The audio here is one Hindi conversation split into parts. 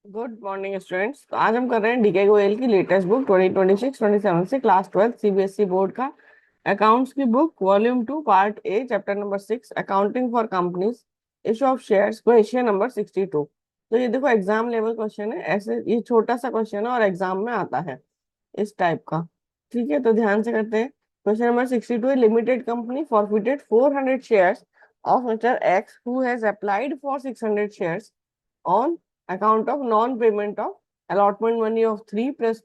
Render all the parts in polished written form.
Good morning students. तो आज हम कर रहे हैं डीके गोयल की लेटेस्ट बुक 2026-27 से क्लास 12 सीबीएसई बोर्ड का अकाउंट्स की book volume 2 part A chapter number 6 accounting for companies issue of shares question number 62। तो ये देखो एग्जाम लेवल क्वेश्चन है, ऐसे ये छोटा सा क्वेश्चन है और एग्जाम में आता है इस टाइप का। ठीक है, तो ध्यान से करते हैं। क्वेश्चन नंबर 62 है, limited company forfeited 400 shares of mister x who has applied for 600 shares on account of non-payment of allotment money of 3 plus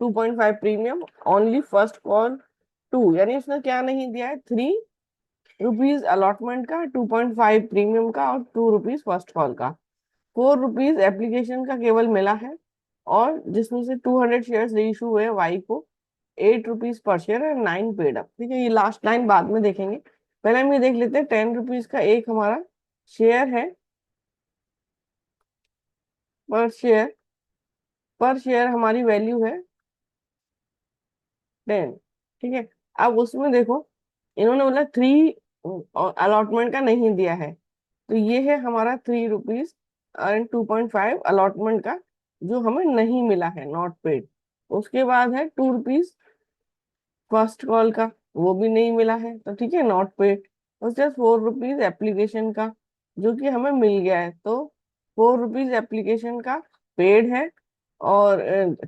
2.5 premium only first call 2। यानी उसने क्या नहीं दिया है, 3 रुपीज अलॉटमेंट का, 2.5 प्रीमियम का और 2 रुपीज फर्स्ट कॉल का। 4 रुपीज एप्लीकेशन का केवल मिला है, और जिसमें से 200 शेयर इशू हुए वाई को, 8 rupees per share and 9 paid up. ठीक है, ये लास्ट लाइन बाद में देखेंगे, पहले हम ये देख लेते हैं। 10 रुपीज का एक हमारा शेयर है, पर शेयर हमारी वैल्यू है 10। ठीक है, अब उसमें देखो, इन्होंने बोला 3 अलॉटमेंट का नहीं दिया है, तो ये है हमारा 3 रुपीज एंड 2.5 अलॉटमेंट का जो हमें नहीं मिला है, नॉट पेड। उसके बाद है 2 रुपीज फर्स्ट कॉल का, वो भी नहीं मिला है, तो ठीक है, नॉट पेड। उसके बाद 4 रुपीज एप्लीकेशन का जो कि हमें मिल गया है, तो 4 रुपीज एप्लीकेशन का पेड है, और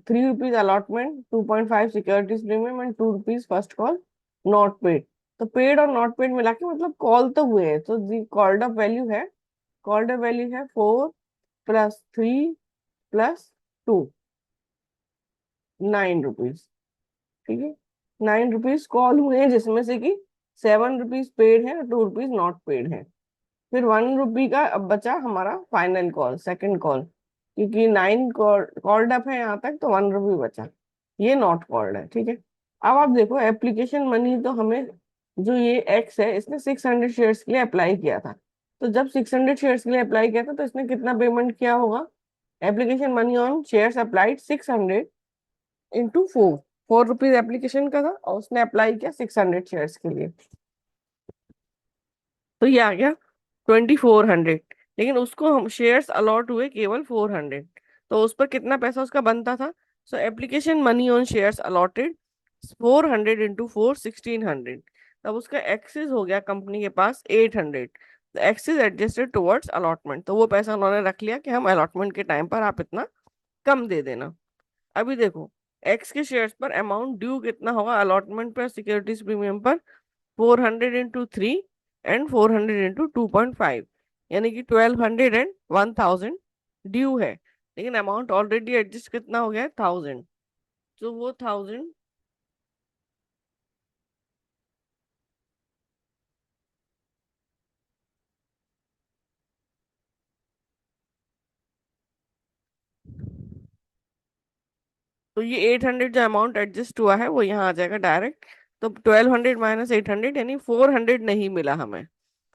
3 rupees allotment, 2.5 securities premium and 2 rupees first call not paid. तो पेड और नॉट पेड मिला के मतलब कॉल तो हुए हैं, तो दी कॉल्ड अप वैल्यू है, कॉल्ड अप वैल्यू है 4 + 3 + 2, 9 रुपीज। ठीक है, 9 रुपीज कॉल हुए हैं, जिसमें से कि 7 रुपीज पेड है और 2 रुपीज नॉट पेड है। फिर 1 रुपी का अब बचा हमारा फाइनल कॉल, सेकंड कॉल, क्योंकि 9 कॉल्ड अप है यहाँ तक, तो 1 रुपी बचा, ये नॉट कॉल्ड है। ठीक है, अब आप देखो एप्लीकेशन मनी तो हमें, जो ये एक्स है इसने 600 शेयर्स के लिए अप्लाई किया था, तो जब 600 शेयर्स के लिए अप्लाई किया था तो इसने कितना पेमेंट किया होगा? Application money on shares applied 600 × 4, 4 rupees application का था और उसने अप्लाई किया 600 शेयर्स के लिए, तो ये आ गया 2400। लेकिन उसको हम शेयर्स अलॉट हुए केवल 400, तो उस पर कितना पैसा उसका बनता था? सो application money on shares allotted 400 × 4, 1600। तब उसका एक्सेस हो गया कंपनी के पास 800। एक्सेस एडजस्टेड टुवर्ड्स अलॉटमेंट, तो वो पैसा उन्होंने रख लिया कि हम अलॉटमेंट के टाइम पर आप इतना कम दे देना। अभी देखो, एक्स के शेयर्स पर अमाउंट ड्यू कितना होगा अलॉटमेंट पर, सिक्योरिटीज प्रीमियम पर, 400 × 3 एंड 400 × 2.5, यानी कि 1200 एंड 1000 ड्यू है। लेकिन अमाउंट ऑलरेडी एडजस्ट कितना हो गया है, 1000, तो वो 1000, तो ये 800 जो अमाउंट एडजस्ट हुआ है वो यहाँ आ जाएगा डायरेक्ट। तो 1200 - 800 यानी 400 नहीं मिला हमें,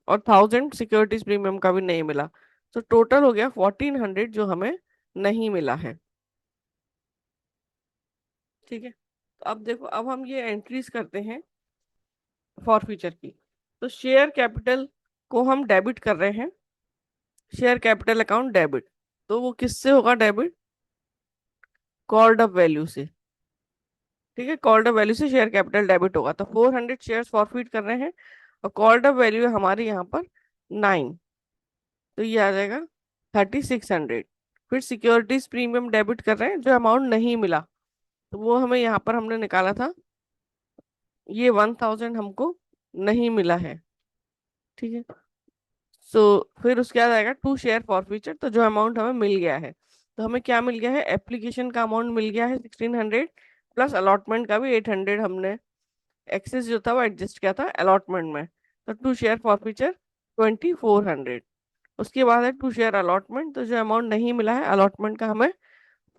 और 1000 सिक्योरिटीज प्रीमियम का भी नहीं मिला, तो टोटल हो गया 1400 जो हमें नहीं मिला है। ठीक है, तो अब देखो, अब हम ये एंट्रीज करते हैं फॉर फ्यूचर की। तो शेयर कैपिटल को हम डेबिट कर रहे हैं, शेयर कैपिटल अकाउंट डेबिट, तो वो किससे होगा डेबिट? कॉल्ड अप वैल्यू से। ठीक है, कॉल्ड अप वैल्यू से शेयर कैपिटल डेबिट होगा, तो 400 शेयर फॉरफिट कर रहे हैं, और कॉल्ड अप वैल्यू है हमारी यहाँ पर 9, तो ये आ जाएगा 3600। फिर सिक्योरिटीज प्रीमियम डेबिट कर रहे हैं, जो अमाउंट नहीं मिला, तो वो हमें यहाँ पर हमने निकाला था, ये 1000 हमको नहीं मिला है। ठीक है, सो फिर उसके बाद आएगा टू शेयर फॉर फ्यूचर, तो जो अमाउंट हमें मिल गया है, तो हमें क्या मिल गया है? एप्लीकेशन का अमाउंट मिल गया है 1600, प्लस अलॉटमेंट का भी 800 हमने एक्सेस जो था वो एडजस्ट किया था अलॉटमेंट में, तो टू शेयर फॉर फ्यूचर 2400। उसके बाद है टू शेयर अलॉटमेंट, तो जो अमाउंट नहीं मिला है अलॉटमेंट का, हमें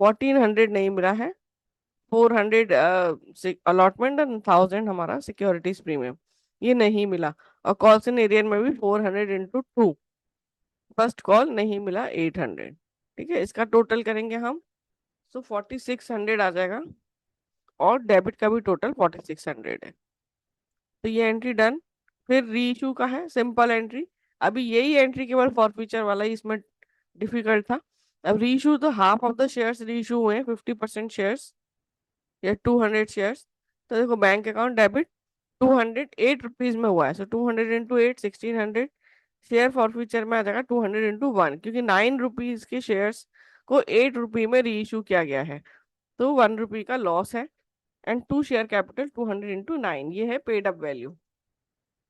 1400 नहीं मिला है, 400 अलॉटमेंट एंड 1000 हमारा सिक्योरिटीज प्रीमियम, ये नहीं मिला। और कॉल्स इन एरियर में भी 400 × 2, फर्स्ट कॉल नहीं मिला 800। ठीक है, इसका टोटल करेंगे हम, सो 4600 आ जाएगा, और डेबिट का भी टोटल 4600 है। तो ये एंट्री डन। फिर री इशू का है सिंपल एंट्री, अभी यही एंट्री केवल फॉर फ्यूचर वाला ही इसमें डिफिकल्ट था। अब रीइशू तो half of the shares reissue हुए, 50% शेयर्स या 200 शेयर्स। तो देखो बैंक अकाउंट डेबिट 208 रुपीज में हुआ है, सो 200 × 8 1600। शेयर फॉर फ्यूचर में आ जाएगा 200 × 1, क्योंकि 9 रुपीज के शेयर्स को 8 रुपी में रीइशू किया गया है, तो 1 रुपी का लॉस है। एंड टू शेयर कैपिटल 200 × 9, ये है पेड अप वैल्यू।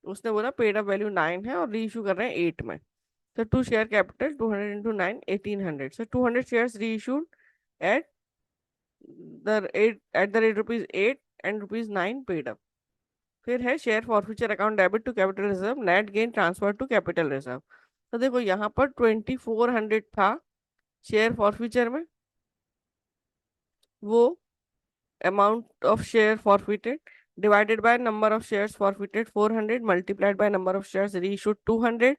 उसने बोला पेड अप वैल्यू 9 है और रीइशू कर रहे हैं 8 में। तो to share capital 200 × 9 1800, so 200 shares reissued at the rate rupees 8 and rupees 9 paid up. फिर है share forfeiture account debit to capital reserve net gain transfer to capital reserve. तो देखो यहाँ पर 2400 था शेयर फॉरफीचर में, वो amount of share forfeited divided by number of shares forfeited 400 multiplied by number of shares reissued 200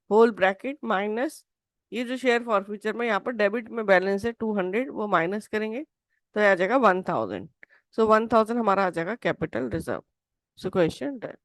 whole bracket minus ये जो शेयर फॉरफीचर में यहाँ पर डेबिट में बैलेंस है 200, वो माइनस करेंगे तो आ जाएगा 1000। सो 1000 हमारा आ जाएगा capital reserve. So question done.